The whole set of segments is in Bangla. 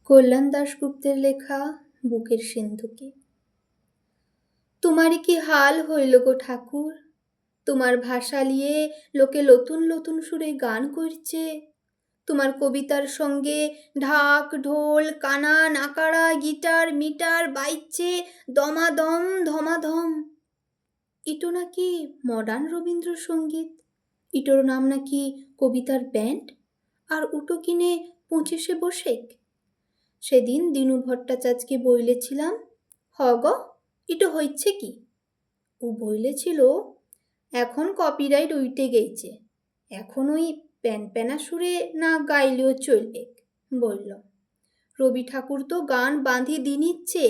কল্যাণ দাশগুপ্তের লেখা বুকের সিন্ধুকে। তোমারই কি হাল হইল গো ঠাকুর, তোমার ভাষা লিয়ে লোকে নতুন নতুন সুরে গান করছে। তোমার কবিতার সঙ্গে ঢাক ঢোল কানা নাকাড়া গিটার মিটার বাইচ্ছে দমাদম ধমাধম। ইটো নাকি মডার্ন রবীন্দ্রসঙ্গীত, ইটোর নাম নাকি কবিতার ব্যান্ড, আর উটো কিনে 25শে বৈশাখ। সেদিন দিনু ভট্টাচার্যকে বইলেছিলাম, হ গ ইটো হইছে কি? ও বইলেছিল, এখন কপিরাইট উইটে গেইছে, এখন ওই প্যানপ্যানা সুরে না গাইলেও চলবে। বলল, রবি ঠাকুর তো গান বাঁধি দিনিচ্ছে,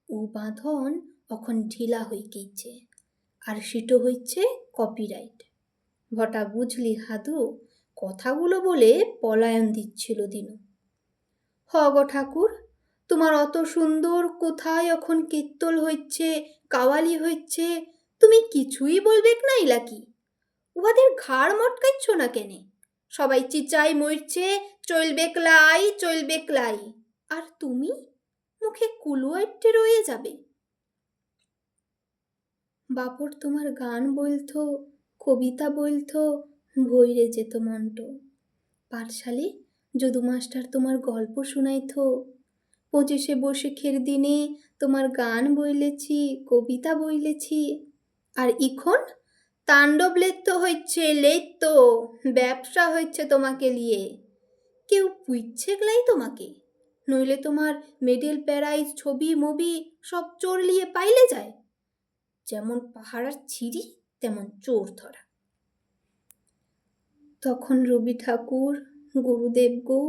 ও বাঁধন এখন ঢিলা হয়ে গেছে, আর সিটো হইছে কপিরাইট। ভটা বুঝলি হাদু, কথাগুলো বলে পলায়ন দিচ্ছিল দিনু। হ গো ঠাকুর, তোমার অত সুন্দর কোথায় এখন কীর্তল হচ্ছে, কাওয়ালি হচ্ছে, তুমি কিছুই বলবে নাই লাকি? উহাদের ঘাড় মটকাইছ না কেনে? সবাই চিচাই মরছে, চলবে ক্লাই চলবে ক্লাই, আর তুমি মুখে কুলু আইটে রয়ে যাবে। বাপর তোমার গান বলতো, কবিতা বলতো, ভইরে যেত মন্ট। পাঠশালে যদু মাস্টার তোমার গল্প শুনাইতো, 25শে বৈশাখের দিনে তোমার গান বইলেছি, কবিতা বইলেছি। আর ইখন তাণ্ডব লেত্য হচ্ছে, লেত্য ব্যবসা হচ্ছে তোমাকে লিয়ে। কেউ পুইচ্ছে গলাই তোমাকে, নইলে তোমার মেডেল প্যারাইজ ছবি মবি সব চোর লিয়ে পাইলে যায়। যেমন পাহাড়ার ছিরি তেমন চোর ধরা। তখন রবি ঠাকুর, গুরুদেব গো,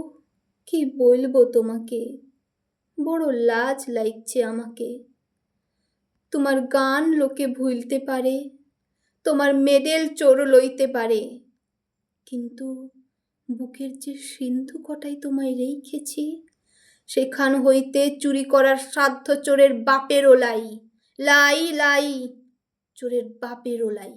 কি বলবো তোমাকে, বড় লাজ লাগছে আমাকে। তোমার গান লোকে ভুলতে পারে, তোমার মেডেল চোর লইতে পারে, কিন্তু বুকের যে সিন্ধু কটাই তোমায় রেখেছি, সেখান হইতে চুরি করার সাধ্য চোরের বাপেরও লাই, লাই লাই, চোরের বাপেরও লাই।